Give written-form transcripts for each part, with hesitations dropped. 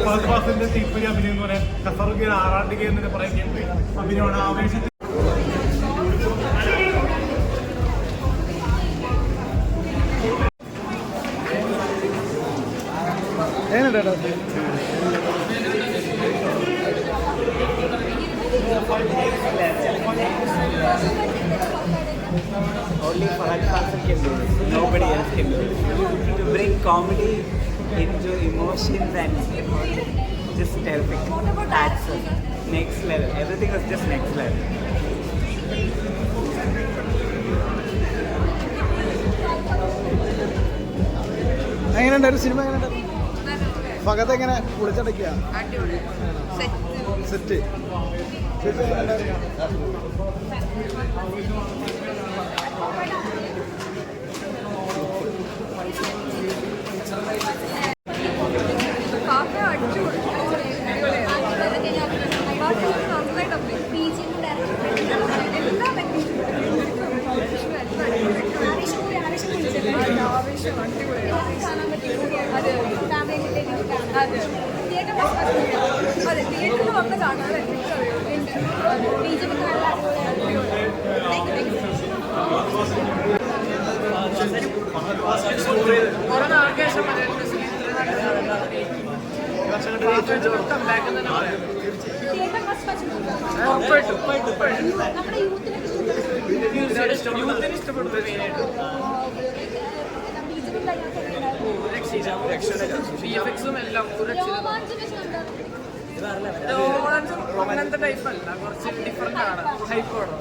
ഫഹദ്ഫാസിന്റെ തീപ്പൊരി അഭിനയം എന്ന് പറയാൻ കസറുക ആറാട്ടുക എന്നൊക്കെ പറയുന്നത് അഭിനയമാണ്. ആവേശത്തിൽ Only Fahad Fasil can do this. Nobody else can do this. To bring comedy into emotions and just terrific. That's next level. Everything was just next level. എങ്ങനെയുണ്ടായിരുന്നു cinema? എങ്ങനെയുണ്ടായിരുന്നു? ഫഹദ് എങ്ങനെ പൊളിച്ചടക്കുക? സെറ്റ് തിയേറ്ററിൽ വന്ന് കാണാൻ കുറെ നാൾക്ക് ശേഷം യൂത്തിന് ഇഷ്ടപ്പെടുന്നത് മെയിനായിട്ട് VFX-ഉം എല്ലാം അങ്ങനത്തെ ടൈപ്പ് അല്ല, കുറച്ച് ഡിഫറെന്റ് ആണ്. ഹൈപ്പ് ആണ്.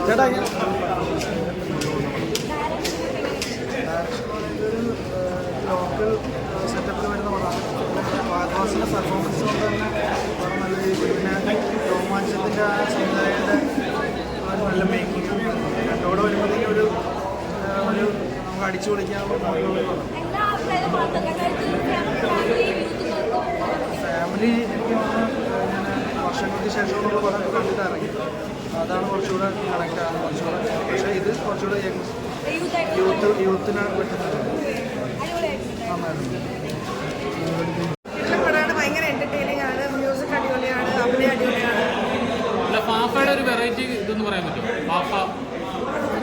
ചേട്ടാ ലോക്കൽ സെറ്റപ്പിൽ വരുന്ന പടമാണ്. ഫഹദ്ഫാസിൻ്റെ പെർഫോമൻസ് കൊണ്ട് തന്നെ വളരെ നല്ല രീതിയിൽ, പിന്നെ രോമാഞ്ചത്തിൻ്റെ ആ സമുദായയുടെ നല്ല മേക്കിംഗ് രണ്ടോടെ വരുമ്പോഴത്തേക്കും ഒരു നമുക്ക് അടിച്ചു പൊളിക്കാനുള്ള ഫാമിലി. എനിക്ക് ഞാൻ വർഷങ്ങൾക്ക് ശേഷമുള്ള പടം കണ്ടിട്ട് ഇറങ്ങി, അതാണ് കുറച്ചുകൂടെ കണക്ട് ആകുന്നത് കുറച്ചുകൂടെ. പക്ഷേ ഇത് കുറച്ചുകൂടെ യൂത്തിനാണ് പറ്റുന്നത്. ഇഷ്ടപ്പെടാണ്. ഭയങ്കര എന്റർടൈനിങ് ആണ്. മ്യൂസിക് അടിപൊളിയാണ്, അഭിനയം അടിപൊളിയാണ്. പാപ്പയുടെ ഒരു വെറൈറ്റി ഇതെന്ന് പറയാൻ പറ്റും. പാപ്പ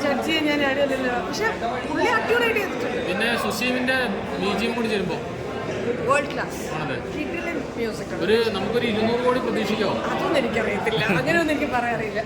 ജഡ്ജ് ചെയ്യാൻ ഞാൻ ആരുമില്ല, പക്ഷെ പുള്ളി അടിപൊളിയായിട്ട് ചെയ്തിട്ടുണ്ട്. പിന്നെ സുശീമിന്റെ മ്യൂസിയം കൂടി ചേരുമ്പോൾ വേൾഡ് ക്ലാസ് ആണല്ലേ. മ്യൂസിക് നമുക്കൊരു 200 കോടി പ്രതീക്ഷിക്കാമോ? അതൊന്നും എനിക്കറിയത്തില്ല, അങ്ങനെയൊന്നും എനിക്ക് പറയാറില്ല.